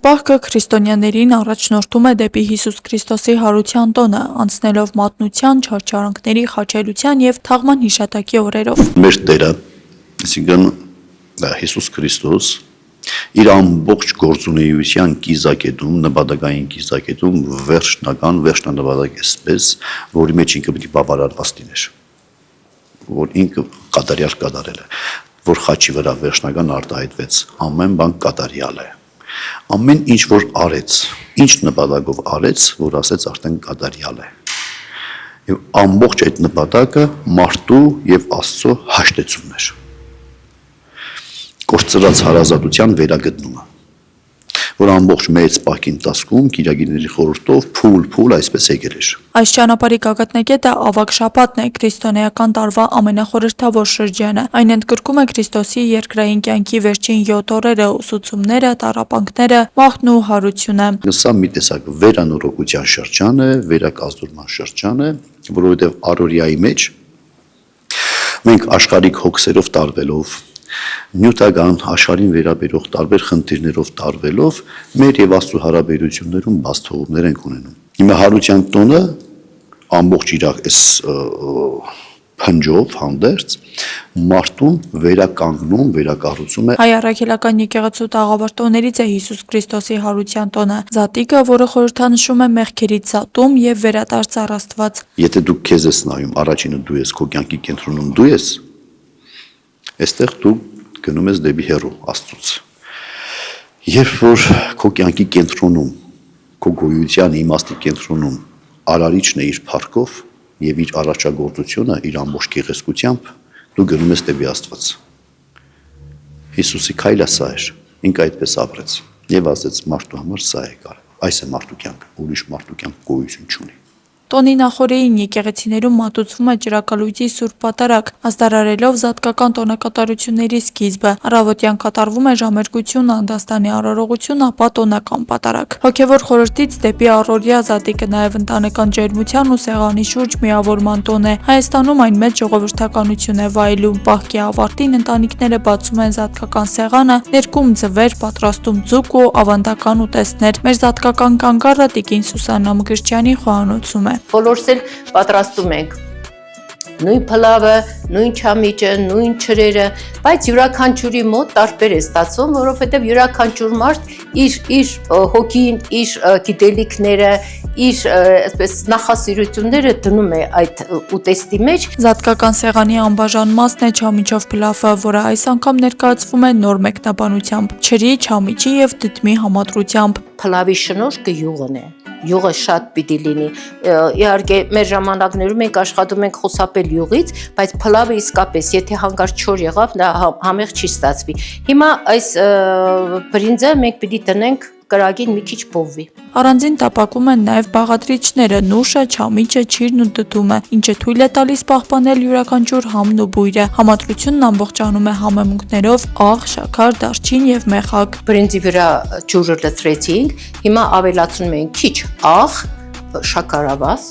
պահքը քրիստոնյաներին առաջնորդում է դեպի Հիսուս Քրիստոսի հարության տոնը, անցնելով մատնության, չարչարանքների, խաչելության եւ թաղման հիշատակի օրերով։ Մեր Տերը, այսինքն Հիսուս Քրիստոս իր ամբողջ գործունեության կիզակետում, նպատակային կիզակետում վերջնանպատակ էսպես, որի մեջ ինքը պիտի բավարարված լիներ, որ ինքը կատարյալ կատարել է, որ խաչի վրա վերջնական արտահայտվեց, ամեն բան կատարյալ է, ամեն ինչ որ արեց, ինչ նպատակով արեց, որ ասեց արդեն կատարյալ է, եւ ամբողջ այդ նպատակը մարդու եւ Աստծո հաշտեցումն էր, կորցրած հարազատության վերագտնումը, որ ամբողջ մեծ պահքի ընթացքում Կիրակիների խորհրդով փուլ այսպես եկել էր։ Այս ճանապարհի գագաթնակետը ավագ շաբաթն է, քրիստոնեական տարվա ամենախորհրդավոր շրջանը։ Այն ընդգրկում է Քրիստոսի երկրային կյանքի վերջին 7 օրերը, ուսուցումները, տառապանքները, մահն ու հարությունը։ Սա մի տեսակ վերանորոգության շրջան է, վերակազդուրման շրջան է, որովհետև առօրյայի մեջ մենք աշխարհիկ հոգսերով տարվելով նյութական աշխարհին վերաբերող տարբեր խնդիրներով տարվելով մեր եւ Աստծո հարաբերություններում բաց թողումներ ենք ունենում։ Հիմա հարության տոնը ամբողջ իր այս փնջով հանդերձ մարդուն վերականգնում, վերակառուցում է։ Հայ առաքելական եկեղեցու տաղավար տոներից է Հիսուս Քրիստոսի հարության տոնը, զատիկը, որը խորհրդանշում է մեղքերից զատում եւ վերադարձ առ Աստված։ Եթե դու քեզ ես նայում, առաջինը դու ես, քո կյանքի կենտրոնում դու ես, այստեղ դու գնում ես դեպի հեռու Աստծուց։ Երբ որ քո կյանքի կենտրոնում, քո գոյության իմաստի կենտրոնում արարիչն է իր փառքով եւ իր առաջագործությունը իր ամբողջ գեղեցկությամբ, դու գնում ես դեպի Աստված։ Հիսուսի քայլը սա էր, ինքը այդպես ապրեց եւ ասեց մարդու համար սա է կար։ Այս է մարդու կյանքը, ուրիշ մարդու կյանք գոյություն չունի։ Տոնի նախօրեին եկեղեցիներում մատուցվում է ճրակալույցի Սուրբ Պատարագ, ազդարարելով զատկական տոնակատարությունների սկիզբը։ Առավոտյան կատարվում է ժամերգություն, անդաստանի արարողություն, ապա տոնական պատարագ։ Հոգևոր խորհրդից դեպի առօրյա զատիկը նաև ընտանեկան ջերմության ու սեղանի շուրջ միավորման տոն է։ Հայաստանում այն մեծ ժողովրդականություն է վայելում։ Պահքի ավարտին ընտանիքները բացում են զատկական սեղանը, ներկում ձվեր, պատրաստում ձուկ ու ավանդական ուտեստներ։ Մեր զատկական կանգառը Տիկին Սուսաննա Մկրտչյանի խոհանոցում է։ Բոլորս էլ պատրաստում ենք նույն փլավը, նույն չամիճը, նույն չրերը, բայց յուրաքանչյուրի մոտ տարբեր է ստացվում, որովհետև յուրաքանչյուր մարդ իր հոգին, իր գիտելիքները, իր այսպես նախասիրությունները դնում է այդ ուտեստի մեջ։ Զատկական սեղանի անբաժան մասն է չամիչով փլավը, որը այս անգամ ներկայացվում է նոր մեկնաբանությամբ՝ չրի, չամիչի եւ դդմի համադրությամբ։ Փլավի շնորհքը յուղն է։ Յուղը շատ պիտի լինի։ Իհարկե մեր ժամանակներում մենք աշխատում ենք խուսափել յուղից, բայց փլավը իսկապես, եթե հանկարծ չոր եղավ, դա համեղ չի ստացվի։ Հիմա այս բրինձը մենք պիտի տնենք կրակին մի քիչ փովվի։ Առանձին տապակում են նաև բաղադրիչները՝ նուշը, չամիչը, չիրն ու դդումը, ինչը թույլ է տալիս պահպանել յուրաքանչյուր համն ու բույրը։ Համադրությունն ամբողջանում է համեմունքներով աղ, շաքար, դարչին եւ մեխակ։ Բրինձի վրա ջուրը լցրեցինք, հիմա ավելացնում ենք քիչ աղ, շաքարավազ։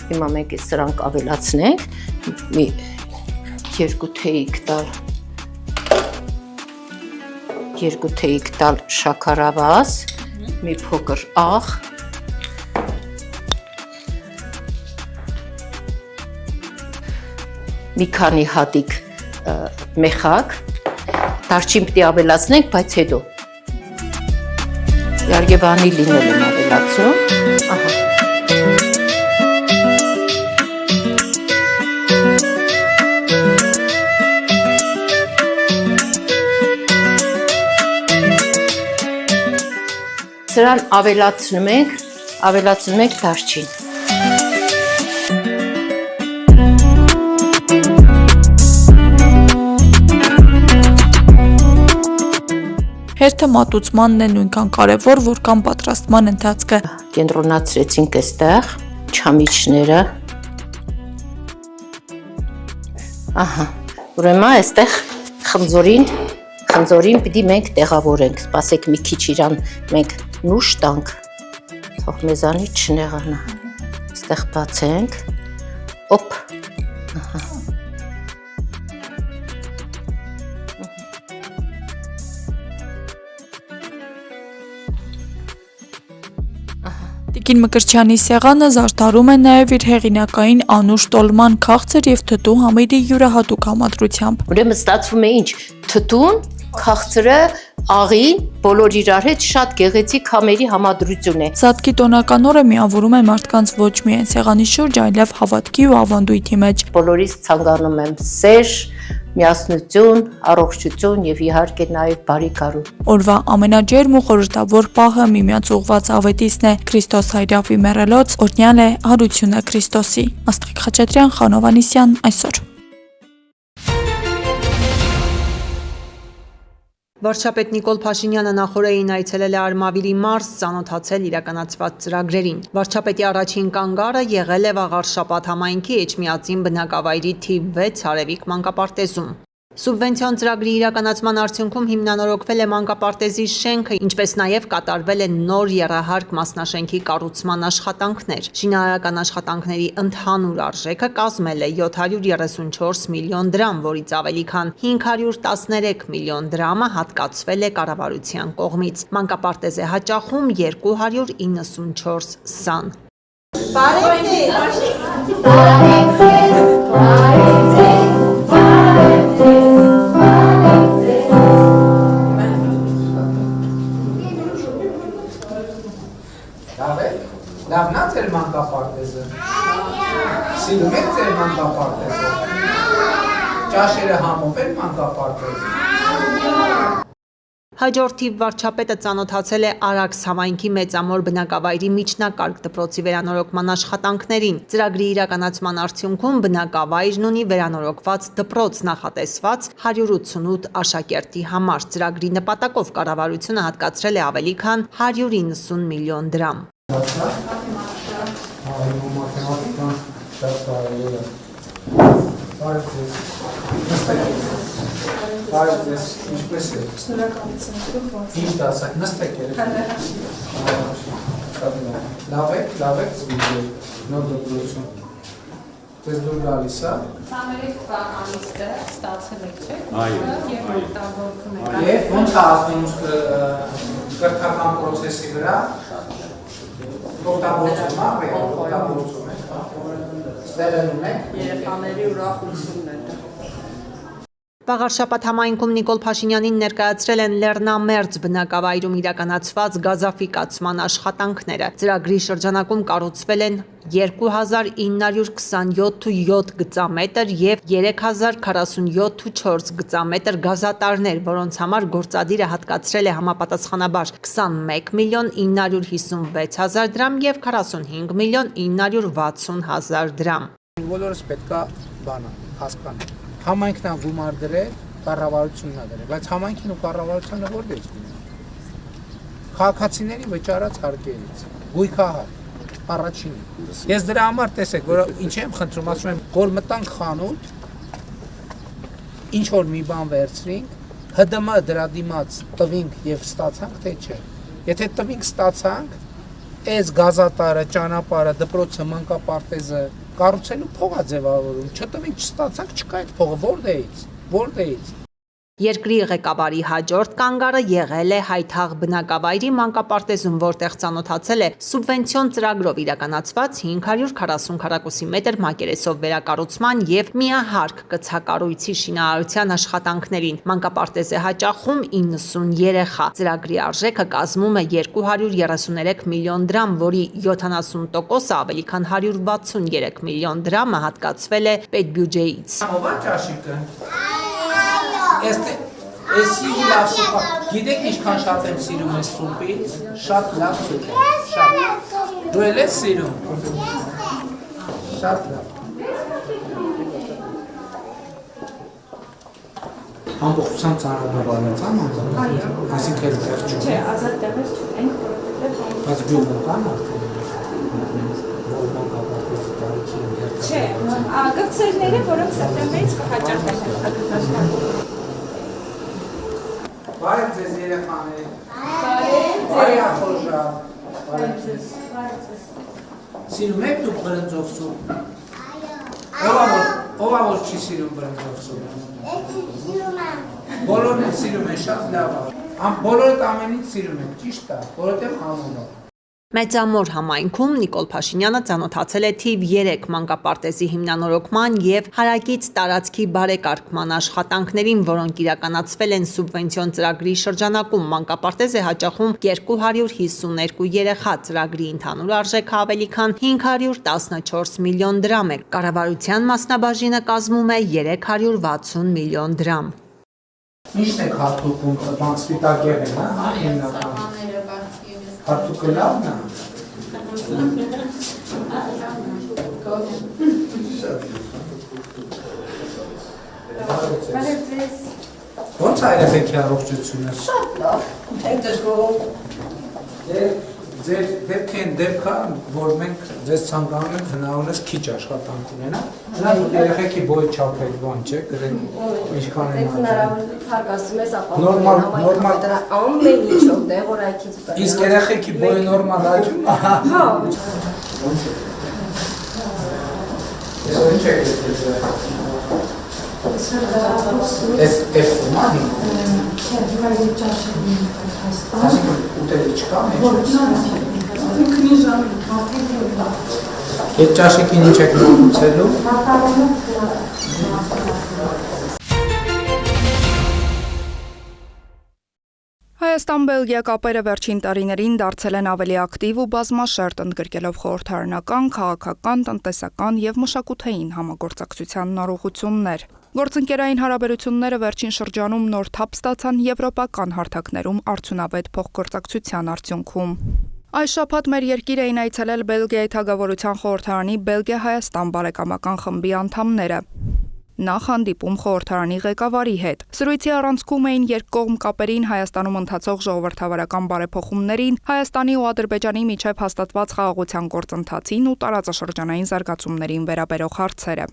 Հիմա մենք սրանք ավելացնենք, մի 2 թեյիկ տալ 2 թեյիկ տալ շաքարավազ, մի փոքր աղ, մի քանի հատիկ մեխակ, դարչին պիտի ավելացնենք, բայց հետո։ Իհարկե վանիլին եմ ավելացնում, ահա։ Սրան ավելացնում ենք դարչին։ Հերթը մատուցմանն է նույնքան կարևոր, որքան պատրաստման ընթացքը։ Կենտրոնացրեցինք այստեղ չամիչները։ Ահա, ուրեմն այստեղ խնձորին պիտի մենք տեղավորենք, սպասեք մի քիչ իրան մենք նուշ տանք, թող մեզանից չնեղանա, այստեղ բացենք, օպ, ահա, Տիկին Մկրտչյանի սեղանը զարդարում է նաև իր հեղինակային Անուշ տոլման քաղցր եւ թթու համերի յուրահատուկ համադրությամբ։ Ուրեմն ստացվում է ինչ թթուն, քաղցրը, աղին, բոլոր իրար հետ շատ գեղեցիկ համերի համադրություն է։ Զատկի տոնական օրը միավորում է մարդկանց ոչ միայն սեղանի շուրջ, այլև հավատքի ու ավանդույթի մեջ։ Բոլորից ցանկանում եմ սեր, միասնություն, առողջություն եւ իհարկե նաեւ բարի կարու։ Օրվա ամենաջերմ ու խորհրդավոր պահը միմյանց ուղված ավետիսն է Քրիստոս հայրավի մեռելոց, օրհնյալ է հարությունը Քրիստոսի։ Աստղիկ Խաչատրյան, Խանո Վանեսյան, այսօր։ Վարչապետ Նիկոլ Փաշինյանը նախօրեին այցելել է Արմավիրի մարզ, ծանոթացել իրականացված ծրագրերին։ Վարչապետի առաջին կանգառը եղել է վաղար շաբաթ համայնքի Էջմիածին բնակավայրի թիվ 6 Արևիկ մանկապարտեզում։ Սուբվենցիոն ծրագրի իրականացման արդյունքում հիմնանորոգվել է մանկապարտեզի շենքը, ինչպես նաև կատարվել է նոր եռահարկ մասնաշենքի կառուցման աշխատանքներ։ Շինարարական աշխատանքների ընդհանուր արժեքը կազմել է 734 միլիոն դրամ, որից ավելի քան 513 միլիոն դրամը հատկացվել է կառավարության կողմից։ Մանկապարտեզ է հաճախում 294 սան։ Լավն է ձեր մանկապարտեզը։ Սիրում եք ձեր մանկապարտեզը։ Ճաշերը համով են մանկապարտեզը։ Հաջորդ թիվ վարչապետը ծանոթացել է Արաքս համայնքի մեծամոր բնակավայրի միջնակարգ դպրոցի վերանորոգման աշխատանքներին։ Ծրագրի իրականացման արդյունքում բնակավայրն ունի վերանորոգված դպրոց, նախատեսված 188 աշակերտի համար։ Ծրագրի նպատակով կառավարությունը հատկացրել է ավելի քան 190 միլիոն դրամ։ Ինչպես է։ Ինչ դասակ, նստեք Լավ եք, նոր դպրոցում։ Ձեզ դուր գալիս է։ 23 ամիսը ստացել եք, չէ՞։ Եվ օգտագործում եք։ Եվ ոնց է ազդում կրթական պրոցեսի վրա։ Օգտագործում եք։ Ստեղելում եք։ Երեխաների ուրախությունն է դա։ Վաղար շաբաթ համայնքում Նիկոլ Փաշինյանին ներկայացրել են Լեռնամերձ բնակավայրում իրականացված գազաֆիկացման աշխատանքները։ Ծրագրի շրջանակում կառուցվել են 2927 գծամետր եւ 3047 գծամետր գազատարներ, որոնց համար գործադիրը հատկացրել է համապատասխանաբար 21 միլիոն 956 հազար դրամ եւ 45 միլիոն 960 հազար դրամ։ Բոլորս պետքա բանը հասկանան։ Համայնքն է գումար դրել, կառավարությունն է դրել, բայց համայնքին ու կառավարությունը որտեղից գումար։ Քաղաքացիների վճարած հարկերից, գույքահար, առաջինը։ Ես դրա համար տեսեք, որ ինչ եմ խնդրում, ասում եմ, որ մտանք խանութ, ինչ որ մի բան վերցրինք, ՀԴՄ դրա դիմաց տվինք եւ ստացանք, թե չէ։ Եթե տվինք ստացանք, այս գազատարը, ճանապարհը, դպրոցը, մանկապարտեզը կառուցելու փող է ձևավորում, չտվինք չստացանք, չկա այդ փողը, որտեղից։ Երկրի ղեկավարի հաջորդ կանգառը եղել է Հայթաղ բնակավայրի մանկապարտեզում, որտեղ ծանոթացել է սուբվենցիոն ծրագրով իրականացված 540 քառակուսի մետր մակերեսով վերակառուցման եւ միահարկ կցակառույցի շինարարության աշխատանքներին։ Մանկապարտեզ է հաճախում 90 երեխա։ Ծրագրի արժեքը կազմում է 233 միլիոն դրամ, որի 70%-ը ավելի քան 163 միլիոն դրամը հատկացվել է պետբյուջեից։ Ո՞վ է ճաշիկը։ Էսի լավ սուպա, գիտեք ինչքան շատ եմ սիրում ես սուպից, շատ լավ սուպ է, շատ, դու էլ ես սիրում, շատ լավ։ Ամբողջությամբ ծանրաբարացան անձամբ, այսինքն էլ տեղ չունի։ Չէ, ազատ տեղեր չունենք, որովհետև բայց գյուղում կան արդեն, որ մանկապարտեզի տարիքի են Չէ, գծերները, որոնք սեպտեմբերից կհաճախեն։ Բարև ձեզ երեխաներ, բարև ախորժա, սիրում եք դուք բրնձով սուպ, ով որ չի սիրում բրնձով սուպ, բոլորն էլ սիրում են, շատ լավ է, բոլորդ ամենից սիրում եք, ճիշտ է, որովհետև համում է։ Մեծամոր համայնքում Նիկոլ Փաշինյանը ծանոթացել է թիվ 3 մանկապարտեզի հիմնանորոգման եւ հարակից տարածքի բարեկարգման աշխատանքներին, որոնք իրականացվել են սուբվենցիոն ծրագրի շրջանակում։ Մանկապարտեզ է հաճախում 252 երեխա, ծրագրի ընդհանուր արժեքը ավելի քան 514 միլիոն դրամ է։ Կառավարության մասնաբաժինը կազմում է 360 միլիոն դրամ։ Ինչ եք հատուկում, բանք սպիտակեղեն, հա, հիմնական։ Հատուկը լավն է։ Ո՞նց է երեխեքի առողջությունը։ Շատ լավ, ենք դժգոհ։ Ձեր դեպքեն դեպքա, որ մենք ձեզ ցանկանում ենք հնարավորինս քիչ աշխատանք ունենալ։ Հնարավոր երեխեքի բոյ չափել բան չէ, գրեն ինչքան են հնարավոր փառք ասում ես ապա նորմալ դրա ամեն ինչով դեղ օրայքից ու իսկ երեխեքի բոյը նորմալ աճում է։ հա Ոնց է։ Ես ինչ եք դες։ Էս մանի։ Ուտելի չկա մեջ։ Այդ ճաշիկին ինչ եք մոտուցելու։ Հայաստան-Բելգիա կապերը վերջին տարիներին դարձել են ավելի ակտիվ ու բազմաշերտ, ընդգրկելով խորհրդարանական, քաղաքական, տնտեսական եւ մշակութային համագործակցության նորություններ։ Գործընկերային հարաբերությունները վերջին շրջանում նոր թափ ստացան եվրոպական հարթակներում արդյունավետ փոխգործակցության արդյունքում։ Այս շաբաթ մեր երկիր էին այցելել Բելգիայի թագավորության խորհրդարանի Բելգիա-Հայաստան բարեկամական խմբի անդամները։ Նախ հանդիպում խորհրդարանի ղեկավարի հետ։ Սրույցի առանցքում էին երկկողմ կապերին, Հայաստանում ընթացող ժողովրդավարական բարեփոխումներին, Հայաստանի ու Ադրբեջանի միջև հաստատված խաղաղության գործընթացին ու տարածաշրջանային զարգացումներին վերաբերող հարցերը։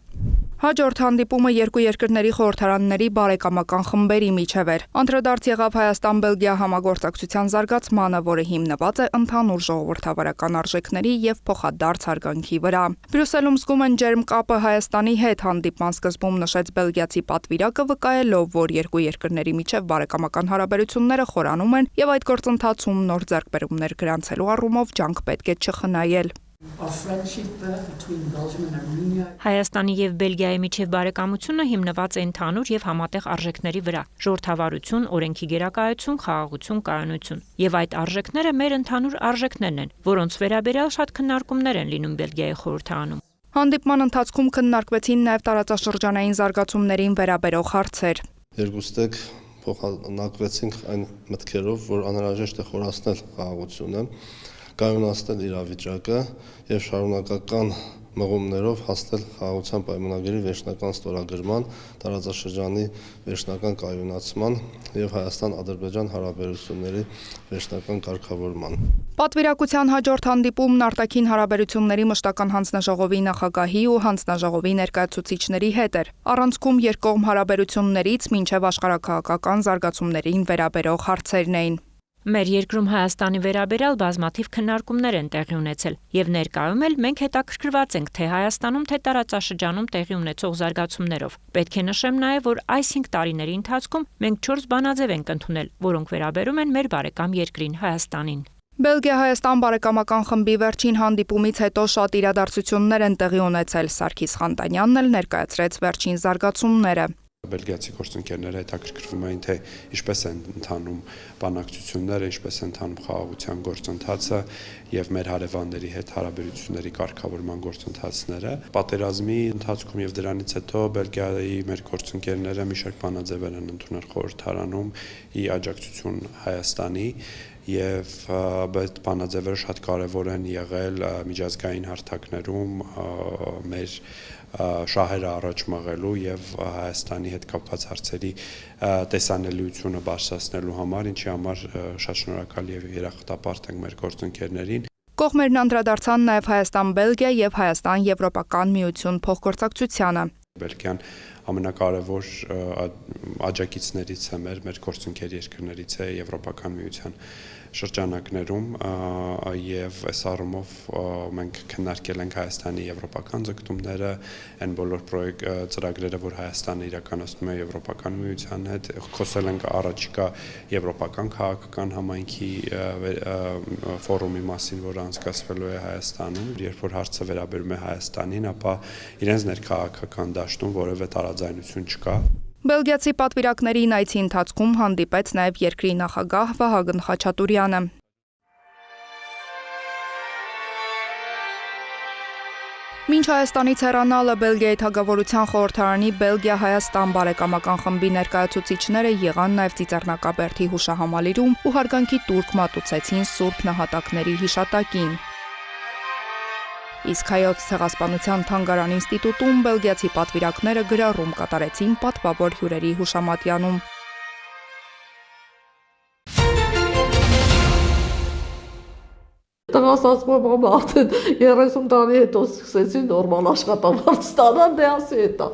Հաջորդ հանդիպումը երկու երկրների խորհրդարանների բարեկամական խմբերի միջև էր։ Անդրադարձ եղավ Հայաստան-Բելգիա համագործակցության զարգացմանը, որը հիմնված է ընդհանուր ժողովրդավարական արժեքների եւ փոխադարձ հարգանքի վրա։ Բրյուսելում զգում են ջերմ կապը Հայաստանի հետ, հանդիպման սկզբում նշեց բելգիացի պատվիրակը, վկայելով, որ երկու երկրների միջև բարեկամական հարաբերությունները խորանում են եւ այդ գործընթացում նոր ձեռքբերումներ գրանցելու առումով ջանք պետք է չխնայել։ Հայաստանի եւ Բելգիայի միջև բարեկամությունը հիմնված է ընդհանուր եւ համատեղ արժեքների վրա՝ ժողովրդավարություն, օրենքի գերակայություն, խաղաղություն, կայունություն։ Եվ այդ արժեքները մեր ընդհանուր արժեքներն են, որոնց վերաբերյալ շատ քննարկումներ են լինում Բելգիայի խորհրդարանում։ Հանդիպման ընթացքում քննարկվեցին նաեւ տարածաշրջանային զարգացումներին վերաբերող հարցեր։ Երկուստեք փոխանակվեցինք այն մտքերով, որ անհրաժեշտ է խորացնել խաղաղությունը, կայունացնել իրավիճակը եւ շարունակական մղումներով հասնել խաղաղության պայմանագրի վերջնական ստորագրման, տարածաշրջանի վերջնական կայունացման եւ Հայաստան-Ադրբեջան հարաբերությունների վերջնական կարգավորման։ Պատվիրակության հաջորդ հանդիպումն արտաքին հարաբերությունների մշտական հանձնաժողովի նախագահի ու հանձնաժողովի ներկայացուցիչների հետ էր։ Առանցքում երկկողմ հարաբերություններից մինչև աշխարհաքաղաքական զարգացումներին վերաբերող հարցերն էին։ Մեր երկրում Հայաստանի վերաբերյալ բազմաթիվ քննարկումներ են տեղի ունեցել եւ ներկայում էլ մենք հետաքրքրված ենք թե Հայաստանում, թե տարածաշրջանում տեղի ունեցող զարգացումներով։ Պետք է նշեմ նաեւ, որ այս 5 տարիների ընթացքում մենք 4 բանաձև ենք ընդունել, որոնք վերաբերում են մեր բարեկամ երկրին Հայաստանին։ Բելգիա-Հայաստան բարեկամական խմբի վերջին հանդիպումից հետո շատ իրադարձություններ են տեղի ունեցել։ Սարգիս Խանտանյանն էլ ներկայացրեց վերջին զարգացումները։ Բելգիացի գործընկերները հետաքրքրվում էին, թե ինչպես են ընթանում բանակցությունները, ինչպես է ընթանում խաղաղության գործընթացը եւ մեր հարևանների հետ հարաբերությունների կարգավորման գործընթացները։ Պատերազմի ընթացքում եւ դրանից հետո Բելգիայի մեր գործընկերները մի շարք բանաձևեր են ընդունել խորհրդարանում՝ ի աջակցություն Հայաստանի եւ այդ բանաձևերը շատ կարեւոր են եղել միջազգային հարթակներում մեր շահերը առաջ մղելու եւ Հայաստանի հետ կապված հարցերի տեսանելիությունը բարձրացնելու համար, ինչի համար շատ շնորհակալ եւ երախտապարտ ենք մեր գործընկերներին։ Կողմերն անդրադարձան նաեւ Հայաստան-Բելգիա եւ Հայաստան-Եվրոպական միություն փոխգործակցությանը։ Բելգիան ամենակարևոր աջակիցներից է մեր գործընկեր երկրներից է Եվրոպական միության շրջանակներում եւ այս առումով մենք քննարկել ենք Հայաստանի եվրոպական ձգտումները, այն բոլոր ծրագրերը, որ Հայաստանը իրականացնում է Եվրոպական միության հետ, խոսել ենք առաջիկա եվրոպական քաղաքական համայնքի ֆորումի մասին, որը անցկացվելու է Հայաստանում, երբ որ հարցը վերաբերում է Հայաստանին, ապա իրենց ներքաղաքական դաշտում որևէ տարաձայնություն չկա։ Բելգիացի պատվիրակներին այցի ընթացքում հանդիպեց նաև երկրի նախագահ Վահագն Խաչատուրյանը։ Մինչ Հայաստանից հեռանալը Բելգիայի թագավորության խորհրդարանի Բելգիա-Հայաստան բարեկամական խմբի ներկայացուցիչները եղան նաև Ծիծեռնակաբերդի հուշահամալիրում ու հարգանքի տուրք մատուցեցին Սուրբ նահատակների հիշատակին։ Իսկ Հայոց ցեղասպանության թանգարան ինստիտուտում բելգիացի պատվիրակները գրառում կատարեցին պատվավոր հյուրերի հուշամատյանում։ Տղաս ասում եմ արդեն 30 տարի հետո սկսեցի նորմալ աշխատավարձ ստանալ, դե ասի հետա։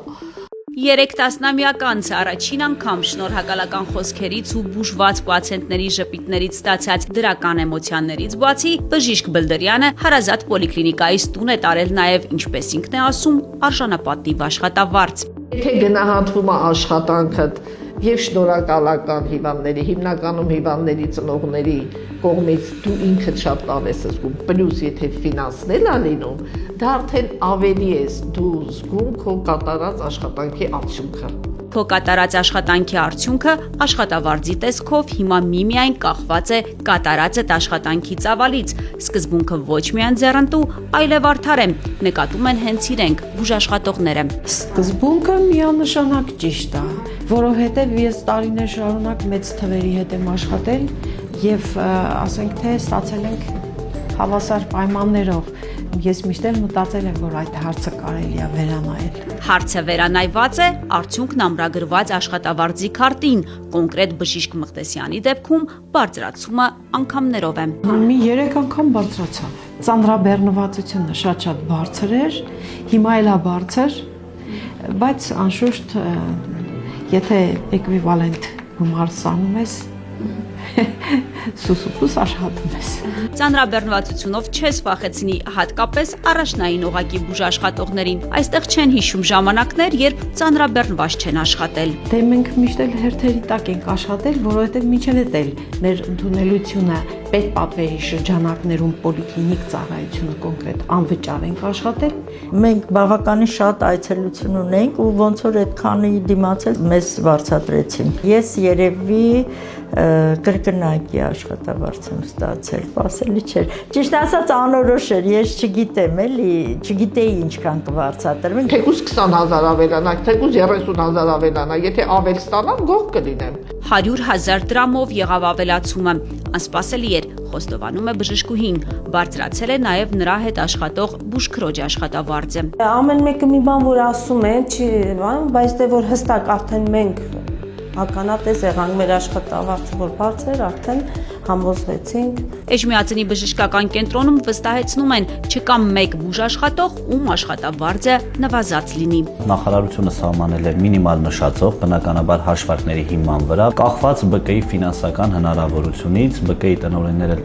3 տասնամյակ անց առաջին անգամ շնորհակալական խոսքերից ու բուժված պացիենտների ժպիտներից ստացած դրական էմոցիաներից բացի բժիշկ Բլդրյանը հարազատ պոլիկլինիկայից տուն է տարել նաև, ինչպես ինքն է ասում, արժանապատիվ աշխատավարձ։ Եթե գնահատվում է աշխատանքդ եւ շնորհակալական հիվանդների, հիմնականում հիվանդների ծնողների կողմից դու ինքդ շատ լավ ես զգում, պլյուս եթե ֆինանսն է լինում, դա արդեն ավելի ես դու զգում քո կատարած աշխատանքի արդյունքը։ Քո կատարած աշխատանքի արդյունքը աշխատավարձի տեսքով հիմա միմիայն կախված է կատարածդ աշխատանքի ծավալից, սկզբունքը ոչ միայն ձեռնտու, այլև արդար է, նկատում են հենց իրենք, բուժաշխատողները։ Սկզբունքը միանշանակ ճիշտ է, որովհետև ես տարիներ շարունակ մեծ թվերի հետ եմ աշխատել եւ ասենք թե ստացել ենք հավասար պայմաններով։ Ես միշտ մտածել եմ, որ այդ հարցը կարելի է վերանայել։ Հարցը վերանայված է, արդյունքն ամրագրված աշխատավարձի քարտին, կոնկրետ բժիշկ Մղտեսյանի դեպքում բարձրացումը անգամներով է։ Մի 3 անգամ բարձրացավ։ Ծանրաբեռնվածությունը շատ բարձր էր, հիմա էլ է բարձր, բայց անշուշտ եթե էկվիվալենտ գումար ստանում ես, սուսուփուս աշխատում ես։ Ծանրաբեռնվածությունով չես վախեցնի, հատկապես առաջնային օղակի բուժաշխատողներին։ Այստեղ չեն հիշում ժամանակներ, երբ ծանրաբեռնված չեն աշխատել։ Դե մենք միշտ էլ հերթերի տակ ենք աշխատել, որովհետև մինչև էլ մեր ընդունելությունը պետպատվերի շրջանակներում պոլիկլինիկ ծառայությունը կոնկրետ անվճար ենք աշխատել։ Մենք բավականին շատ այցելություն ունենք ու ոնց որ այդքանի դիմացել մեզ վարձատրեցին։ Ես երևի կրկնակի աշխատավարձ եմ ստացել, սպասելի չէր։ Ճիշտ ասած անորոշ էր, ես չգիտեմ էլի, չգիտեի ինչքան կվարձատրվեն։ Թեկուզ 20,000 ավելանակ, թեկուզ 30,000 ավելանակ, եթե ավել ստանամ, գող կլինեմ։ 100,000 դրամով եղավ ավելացումը, անսպասելի էր, խոստովանում է բժշկուհին, բարձրացել է նաև նրա հետ աշխատող բուժքրոջ աշխատավարձը։ Ամեն մեկը մի բան որ ասում է, չի, բայց դե որ հստակ արդեն մենք ականատես եղանք մեր աշխատավարձը որ բարձր արդեն համոզվեցինք։ Էջմիածնի բժշկական կենտրոնում վստահեցնում են, չկա մեկ բուժաշխատող, ում աշխատավարձը նվազած լինի։ Նախարարությունը սահմանել է մինիմալ նշածով, բնականաբար հաշվարկների հիման վրա, կախված ԲԿ-ի ֆինանսական հնարավորությունից, ԲԿ-ի տնօրենները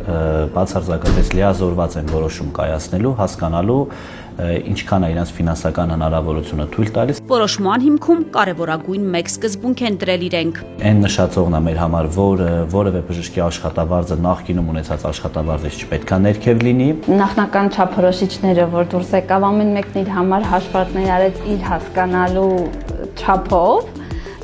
բացարձակապես լիազորված են որոշում կայացնելու, հասկանալու ինչքան է իրենց ֆինանսական հնարավորությունը թույլ տալիս։ Որոշման հիմքում կարևորագույն մեկ սկզբունք են դրել իրենք։ Այն նշածողն է մեր համար, որ որևէ բժշկի աշխատավարձը նախկինում ունեցած աշխատավարձից չպետք է ներքև լինի։ Նախնական չափորոշիչները, որ դուրս եկավ, ամեն մեկն իր համար հաշվարկներ արեց իր հասկանալու չափով։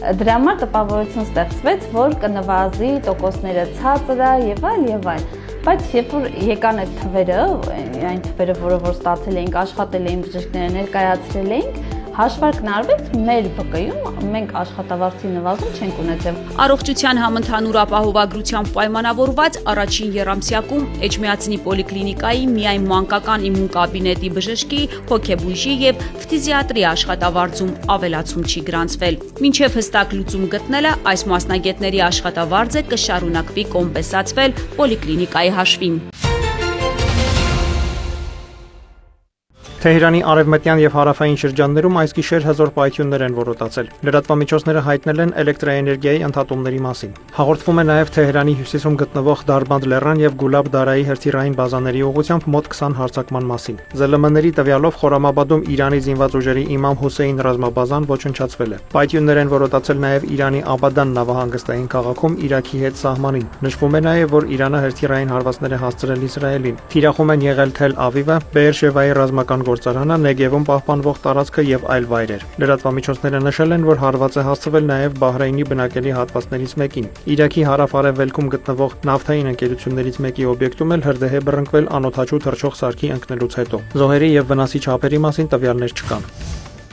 Դրա համար տպավորություն ստեղծվեց, որ կնվազի տոկոսները ցածր եւ այլ։ Բայց երբ որ եկան այդ թվերը, այն թվերը, որը որ ստացել էինք, աշխատել էին բժիշկները, ներկայացրել էինք, հաշվարկն արվեց մեր ԲԿ-ում մենք աշխատավարձի նվազում չենք ունեցել։ Առողջության համընդհանուր ապահովագրությամբ պայմանավորված առաջին եռամսյակում Էջմիածնի պոլիկլինիկայի միայն մանկական իմուն կաբինետի բժշկի, հոգեբույժի եւ ֆտիզիատրի աշխատավարձում ավելացում չի գրանցվել։ Մինչև հստակ լուծում գտնելը այս մասնագետների աշխատավարձը կշարունակվի կոմպենսացվել պոլիկլինիկայի հաշվին։ Թեհրանի արևմտյան եւ հարավային շրջաններում այս գիշեր հզոր պայթյուններ են որոտացել։ Լրատվամիջոցները հայտնել են էլեկտրաէներգիայի ընդհատումների մասին։ Հաղորդվում է նաեւ Թեհրանի հյուսիսում գտնվող Դարբանդ լեռան եւ Գուլաբ Դարայի հրթիռային բազաների ուղղությամբ մոտ 20 հարձակման մասին։ ԶԼՄ-ների տվյալով Խորամաբադում Իրանի զինված ուժերի Իմամ Հուսեյն ռազմաբազան ոչնչացվել է։ Պայթյուններ են որոտացել նաեւ Իրանի Աբադան նավահանգստային քաղաքում Իրաքի հետ սահմանին։ Նշվում է նաեւ, որ Իրանը հրթիռային հարվածներ է հասցրել Իսրայելին։ Թիրախում են եղել Թել Ավիվը, Բեերշևայի ռազմական գործարանը, Նեգևում պահպանվող տարածքը եւ այլ վայրեր։ Լրատվամիջոցները նշել են, որ հարված է հասցվել նաեւ Բահրեյնի բնակելի հատվածներից մեկին։ Իրաքի հարավ-արևելքում գտնվող նավթային ընկերություններից մեկի օբյեկտում էլ հրդեհ է բռնկվել անօդաչու թռչող սարքի ընկնելուց հետո։ Զոհերի եւ վնասի չափերի մասին տվյալներ չկան։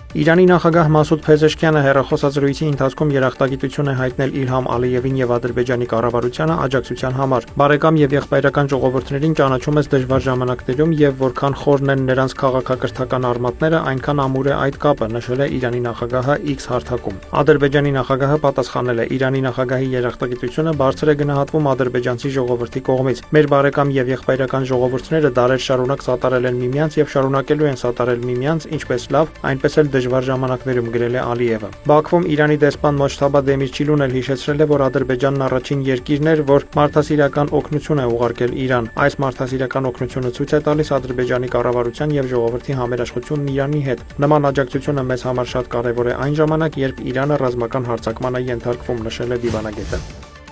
Իրանի նախագահ Մասուդ Փեզեշքյանը հեռախոսազրույցի ընթացքում երախտագիտություն է հայտնել Իլհամ Ալիևին եւ Ադրբեջանի կառավարությանը աջակցության համար։ Բարեկամ եւ եղբայրական ժողովուրդներին ճանաչում ես դժվար ժամանակներում եւ որքան խորն են նրանց քաղաքակրթական արմատները, այնքան ամուր է այդ կապը, նշել է Իրանի նախագահը X հարթակում։ Ադրբեջանի նախագահը պատասխանել է. Իրանի նախագահի երախտագիտությունը բարձր է գնահատվում ադրբեջանցի ժողովրդի կողմից։ Մեր բարեկամ եւ եղբայրական ժողովուրդները դարեր շարունակ սատարել են միմյանց եւ շարունակելու են սատարել միմյանց, ինչպես լավ, այնպես էլ դժվար ժամանակներում, գրել է Ալիևը։ Բաքվում Իրանի դեսպան Մոջթաբա Դեմիրչիլուն էլ հիշեցրել է, որ Ադրբեջանն առաջին երկիրն էր, որ մարդասիրական օգնություն է ուղարկել Իրան։ Այս մարդասիրական օգնությունը ցույց է տալիս Ադրբեջանի կառավարության եւ ժողովրդի համերաշխությունն Իրանի հետ։ Նման աջակցությունը մեզ համար շատ կարեւոր է այն ժամանակ, երբ Իրանը ռազմական հարձակման է ենթարկվում, նշել է դիվանագետը։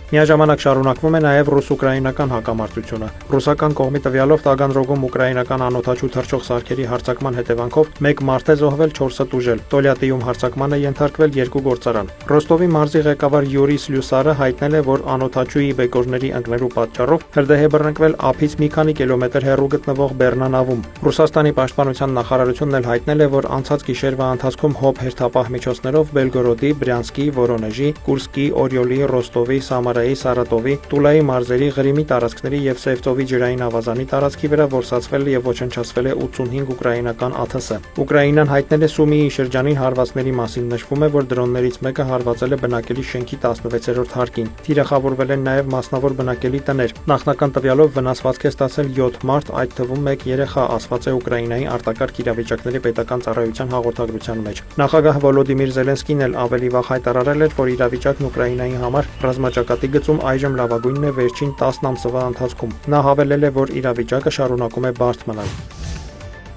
Միաժամանակ շարունակվում է նաև ռուս-ուկրաինական հակամարտությունը։ Ռուսական կողմի տվյալով Տագանրոգում ուկրաինական անօդաչու թռչող սարքերի հարձակման հետևանքով 1 մարդ է զոհվել, 4-ը տուժել։ Տոլյատիում հարձակման է ենթարկվել 2 գործարան։ Ռոստովի մարզի ղեկավար Յուրի Սլյուսարը հայտնել է, որ անօդաչուի բեկորների ընկնելու պատճառով հրդեհ է բռնկվել ափից մի քանի կիլոմետր հեռու գտնվող Բեռնանավում։ Ռուսաստանի պաշտպանության նախարարությունն էլ հայտնել է, որ անցած գիշերվա ընթացքում ՀՕՊ հերթապահ միջոցներով Բելգորոդի, Բրյանսկի, Վորոնեժի, Կուրսկի, Օրիոլի, Ռոստովի, Սարատովի, Տուլայի մարզերի, Ղրիմի տարածքների եւ Սևտովի ջրային ավազանի տարածքի վրա որսացվել եւ ոչնչացվել է 85 ուկրաինական ԱԹՍ։ Ուկրաինան հայտնել է Սումիի շրջանին հարվածների մասին։ Նշվում է, որ դրոններից մեկը հարվածել է բնակելի շենքի 16-րդ հարկին։ Թիրախավորվել են նաեւ մասնավոր բնակելի տներ։ Նախնական տվյալով վնասվածք է ստացել 7 մարդ, այդ թվում 1 երեխա, ասված է Ուկրաինայի արտակարգ իրավիճակների պետական ծառայության հաղորդագրության մեջ։ Նախագահ Վոլոդիմիր Զելենսկին էլ ավելի վաղ հայտարարել էր, որ իրավիճակն Ուկրաինայի համար ռազմաճակատի գծում այժմ լավագույնն է վերջին 10 ամսվա ընթացքում։ Նա հավելել է, որ իրավիճակը շարունակում է բարդ մնալ։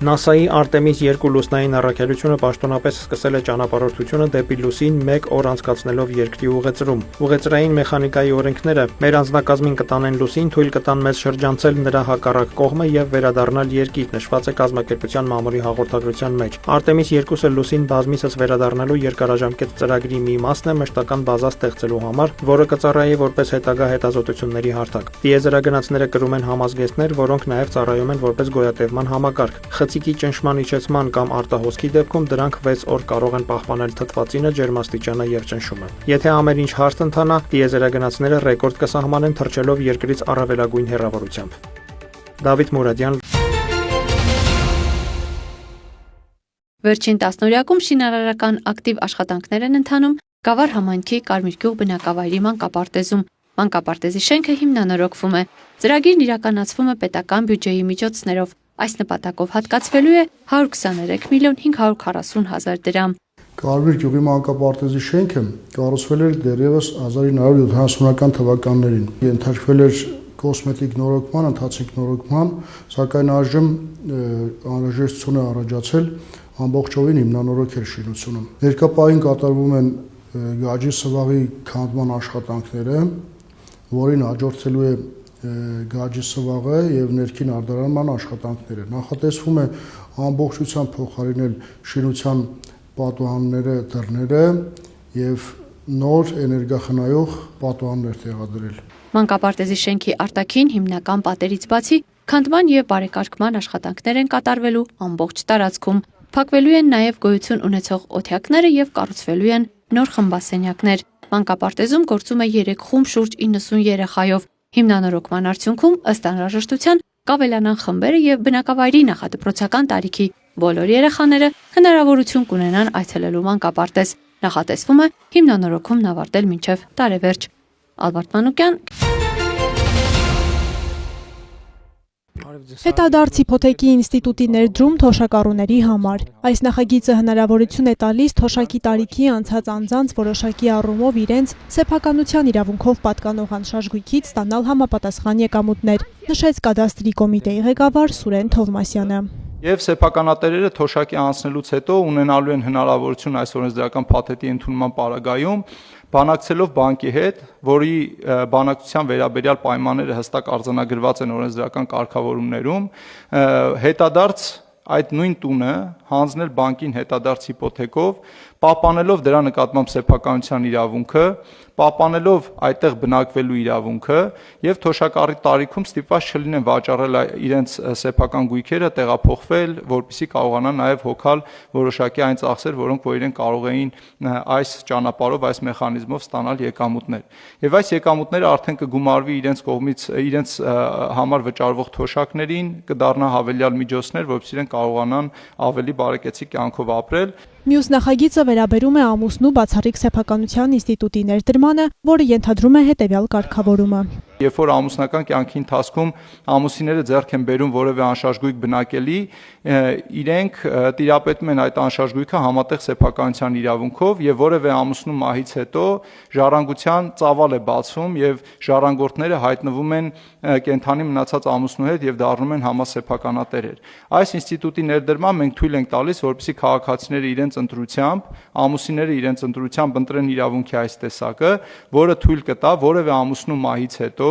ՆԱՍԱ-ի Արտեմիս 2 լուսնային առաքելությունը պաշտոնապես սկսել է ճանապարհորդությունը դեպի լուսին 1 օր անցկացնելով երկրի ուղեծրում։ Ուղեծրային մեխանիկայի օրենքները մեր անձնակազմին կտանեն լուսին, թույլ կտան մեզ շրջանցել նրա հակառակ կողմը եւ վերադառնալ երկիր, նշված է կազմակերպության մամուլի հաղորդագրության մեջ։ Արտեմիս 2-ը լուսին բազմիցս վերադառնալու երկարաժամկետ ծրագրի մի մասն է մշտական բազա ստեղծելու համար, որը կծառայի որպես հետագա հետազոտությունների հարթակ։ Տիեզերագնացները կրում են համազգեստներ, որոնք նաեւ ծառայում են որպես գոյատևման համակարգ։ Խցիկի ճնշման իջեցման կամ արտահոսքի դեպքում դրանք 6 օր կարող են պահպանել թթվածինը, ջերմաստիճանը եւ ճնշումը։ Եթե ամեն ինչ հարթ ընթանա, տիեզերագնացները ռեկորդ կսահմանեն թռչելով երկրից առավելագույն հեռավորությամբ։ Դավիթ Մուրադյան։ Վերջին տասնօրյակում շինարարական ակտիվ աշխատանքներ են ընթանում Գավառ համայնքի Կարմիր գյուղ բնակավայրի մանկապարտեզում։ Մանկապարտեզի շենքը հիմնանորոգվում է։ Ծրագիրն իրականացվում է պետական բյուջեի միջոցներով։ Այս նպատակով հատկացվելու է 123 միլիոն 540 հազար դրամ։ Կարմիր գյուղի մանկապարտեզի շենքը կառուցվել էր դեռևս 1970-ական թվականներին։ Ենթարկվել էր կոսմետիկ նորոգման, ընթացիկ նորոգման, սակայն այժմ անհրաժեշտություն է առաջացել ամբողջովին հիմնանորոգել շինությունը։ Ներկայապահին կատարվում են գաջի սվաղի քանդման աշխատանքները, որին հաջորդելու է գաջի սվաղը եւ ներքին արտադրման աշխատանքները։ Նախատեսվում է ամբողջությամբ փոխարինել շինության պատուհանները, դռները եւ նոր էներգախնայող պատուհաններ տեղադրել։ Մանկապարտեզի շենքի արտաքին հիմնական պատերից բացի քանդման եւ բարեկարգման աշխատանքներ են կատարվելու ամբողջ տարածքում։ Փակվելու են նաեւ գոյություն ունեցող օթյակները եւ կառուցվելու են նոր խմբասենյակներ։ Մանկապարտեզում գործում է 3 խումբ շուրջ 90 երեխայով։ Հիմնանորոգման արդյունքում ըստ անհրաժեշտության կավելանան խմբերը եւ բնակավայրի նախադպրոցական տարիքի բոլոր երեխաները հնարավորություն կունենան այցելելու մանկապարտեզ։ Նախատեսվում է հիմնանորոգումն ավարտել մինչև տարեվերջ։ Ալբերտ Մանուկյան Հետադարձ հիփոթեքի ինստիտուտի ներդրում թոշակառուների համար։ Այս նախագիծը հնարավորություն է տալիս թոշակի տարիքի անցած անձանց որոշակի առումով իրենց սեփականության իրավունքով պատկանող անշարժույթից ստանալ համապատասխան եկամուտներ, նշեց կադաստրի կոմիտեի ղեկավար Սուրեն Թովմասյանը։ Եվ սեփականատերերը թոշակի անցնելուց հետո ունենալու են հնարավորություն այս օրենսդրական փաթեթի ընդունման պարագայում բանակցելով բանկի հետ, որի բանակցության վերաբերյալ պայմանները հստակ արձանագրված են օրենսդրական կարգավորումներում, հետադարձ այդ նույն տունը հանձնել բանկին հետադարձ հիփոթեկով, պահպանելով դրա նկատմամբ սեփականության իրավունքը, պահպանելով այդտեղ բնակվելու իրավունքը եւ թոշակառի տարիքում ստիպված չլինեն վաճառել իրենց սեփական գույքերը, տեղափոխվել, որպեսզի կարողանան նաեւ հոգալ որոշակի այն ծախսեր, որոնք որ իրեն կարող էին այս ճանապարհով, այս մեխանիզմով ստանալ եկամուտներ։ Եվ այս եկամուտները արդեն կգումարվի իրենց կողմից, իրենց համար վճարվող թոշակներին, կդառնա հավելյալ միջոցներ, որպեսզի իրեն կարողանան ավելի բարեկեցիկ կյանքով ապրել։ Մյուս նախագիծը վերաբերում է ամուսնու բացառիկ սեփականության ինստիտուտի ներդրմանը, որը ենթադրում է հետևյալ կարգավորումը։ Երբ որ ամուսնական կյանքի ընթացքում ամուսինները ձեռք են բերում որևէ անշարժ գույք բնակելի, իրենք տիրապետում են այդ անշարժ գույքը համատեղ սեփականության իրավունքով եւ որևէ ամուսնու մահից հետո ժառանգության ծավալ է բացվում եւ ժառանգորդները հայտնվում են կենթանի մնացած ամուսնու հետ եւ դառնում են համասեփականատերեր։ Այս ինստիտուտի ներդրմամբ մենք թույլ ենք տալիս, որպեսզի քաղաքացիները իրենց ընտրությամբ, ամուսինները իրենց ընտրությամբ ընտրեն իրավունքի այս տեսակը, որը թույլ կտա որևէ ամուսնու մահից հետո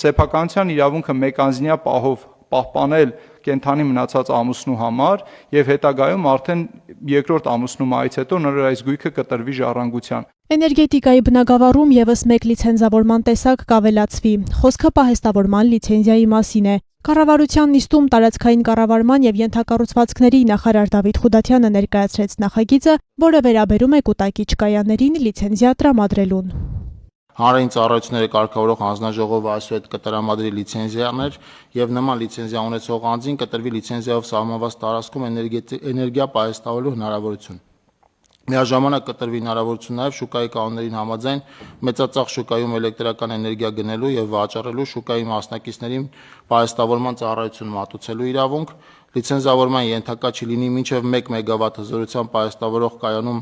սեփականության իրավունքը մեկանձնյա պահով պահպանել կենթանի մնացած ամուսնու համար եւ հետագայում արդեն երկրորդ ամուսնու մահից հետո նոր այս գույքը կտրվի ժառանգության։ Էներգետիկայի բնագավառում եւս մեկ լիցենզավորման տեսակ կավելացվի։ Խոսքը պահեստավորման լիցենզիայի մասին է։ Կառավարության նիստում տարածքային կառավարման եւ ենթակառուցվածքների նախարար Դավիթ Խուդատյանը ներկայացրեց նախագիծը, որը վերաբերում է կուտակիչ կայաններին լիցենզիա տրամադրելուն։ Հանրային ծառայությունները կարգավորող հանձնաժողովը այսուհետ կտրամադրի լիցենզիաներ եւ նման լիցենզիա ունեցող անձին կտրվի լիցենզիայով սահմանված տարածքում էներգիա պահեստավորելու հնարավորություն։ Միաժամանակ կտրվի հնարավորություն նաեւ շուկայի կանոններին համաձայն մեծածախ շուկայում էլեկտրական էներգիա գնելու եւ վաճառելու շուկայի մասնակիցներին պահեստավորման ծառայություն մատուցելու իրավունք, լիցենզավորման ենթակա չլինի մինչեւ 1 մեգավատ հզորությամբ պահեստավորող կայանում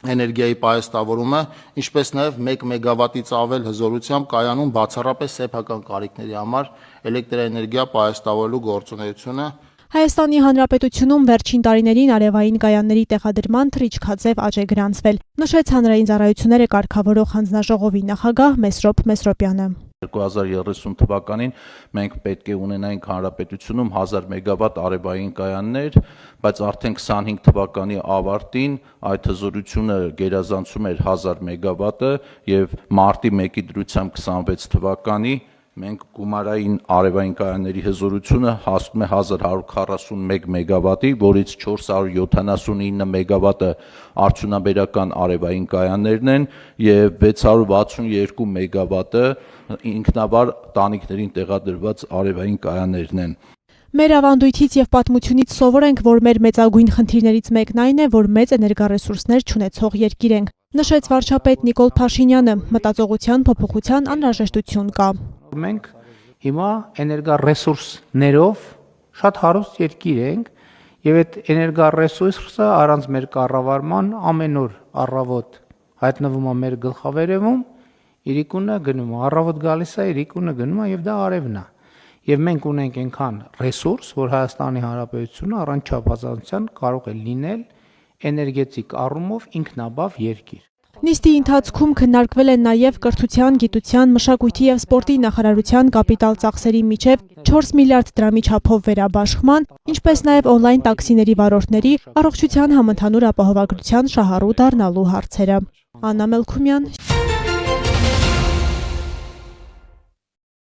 էներգիայի պահեստավորումը, ինչպես նաև 1 մեգավատից ավել հզորությամբ կայանում բացառապես սեփական կարիքների համար էլեկտրաէներգիա պահեստավորելու գործունեությունը։ Հայաստանի Հանրապետությունում վերջին տարիներին արևային կայանների տեղադրման թռիչքաձև աճ է գրանցվել, նշեց Հանրային ծառայությունները կարգավորող հանձնաժողովի նախագահ Մեսրոպ Մեսրոպյանը։ 2030 թվականին մենք պետք է ունենայինք հանրապետությունում 1000 մեգավատ արևային կայաններ, բայց արդեն 25 թվականի ավարտին այդ հզորությունը գերազանցում էր 1000 մեգավատը եւ մարտի 1-ի դրությամբ 26 թվականի մենք գումարային արևային կայանների հզորությունը հասնում է 1141 մեգավատի, որից 479 մեգավատը արդյունաբերական արևային կայաններն են եւ 662 մեգավատը ինքնավար տանիքներին տեղադրված արևային կայաններն են։ Մեր ավանդույթից եւ պատմությունից սովոր ենք, որ մեր մեծագույն խնդիրներից մեկն այն է, որ մեծ էներգառեսուրսներ չունեցող երկիր ենք, նշեց վարչապետ Նիկոլ Փաշինյանը, մտածողության փոփոխության անհրաժեշտություն կա։ Մենք հիմա էներգառեսուրսներով շատ հարուստ երկիր ենք եւ այդ էներգառեսուրսը առանց մեր կառավարման ամեն օր առավոտ հայտնվում է մեր գլխավերևում, իրիկունը գնում է, առավոտ գալիս է, իրիկունը գնում է եւ դա արևն է։ Եվ մենք ունենք այնքան ռեսուրս, որ Հայաստանի Հանրապետությունը առանց չափազանցության կարող է լինել էներգետիկ առումով ինքնաբավ երկիր։ Նիստի ընթացքում քննարկվել են նաև կրթության, գիտության, մշակույթի եւ սպորտի նախարարության կապիտալ ծախսերի միջև 4 միլիարդ դրամի չափով վերաբաշխման, ինչպես նաև օնլայն տաքսիների վարորդների առողջության համընդհանուր ապահովագրության շահառու դառնալու հարցերը։ Աննա Մելքումյան։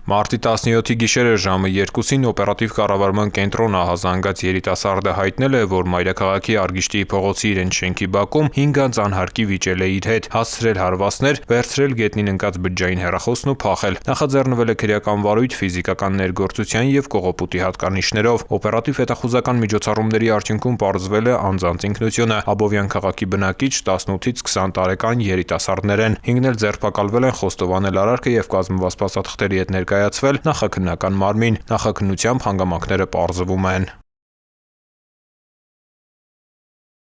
Մարտի 17-ի գիշերը ժամը 2-ին օպերատիվ կառավարման կենտրոնը հազանգած երիտասարդը հայտնել է, որ մայրաքաղաքի Արգիշտի փողոցի իրենց շենքի բակում 5 անձ անհարկի վիճել է իր հետ, հասցրել հարվածներ, վերցրել գետնին ընկած բջջային հեռախոսն ու փախել։ Նախաձեռնվել է քրեական վարույթ, ֆիզիկական ներգործության եւ կողոպուտի հատկանիշներով։ Օպերատիվ հետախուզական միջոցառումների արդյունքում պարզվել է անձանց ինքնությունը։ Աբովյան քաղաքի բնակիչ 18-ից 20 տարեկան երիտասարդներ են։ 5-ն էլ ձերբակալվել են Խոստովանել արարքը եւ կազմված փաստաթղթերի հետ ներկայ ներկայացվել նախաքննական մարմին։ Նախաքննությամբ հանգամանքները պարզվում են։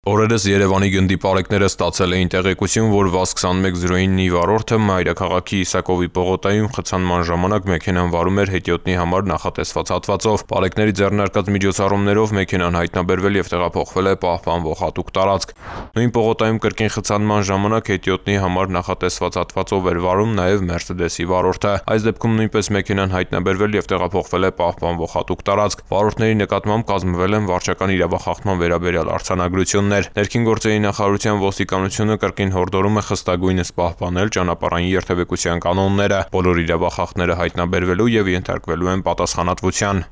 Օրերս Երևանի գնդի պարեկները ստացել էին տեղեկություն, որ VAZ-2109-ի վարորդը մայրաքաղաքի Իսակովի պողոտայում խցանման ժամանակ մեքենան վարում էր հետիոտնի համար նախատեսված հատվածով։ Պարեկների ձեռնարկած միջոցառումներով մեքենան հայտնաբերվել եւ տեղափոխվել է պահպանվող հատուկ տարածք։ Նույն պողոտայում կրկին խցանման ժամանակ հետիոտնի համար նախատեսված հատվածով էր վարում նաեւ Mercedes-ի վարորդը։ Այս դեպքում նույնպես մեքենան հայտնաբերվել եւ տեղափոխվել է պահպանվող հատուկ տարածք։ Վարորդների նկատմամբ կազմվել են վարչական իրավախախտման վերաբերյալ արձանագրություն։ Ներքին գործերի նախարարության ոստիկանությունը կրկին հորդորում է խստագույնս պահպանել ճանապարհային երթևեկության կանոնները։ Բոլոր իրավախախտները հայտնաբերվելու եւ ենթարկվելու են պատասխանատվության։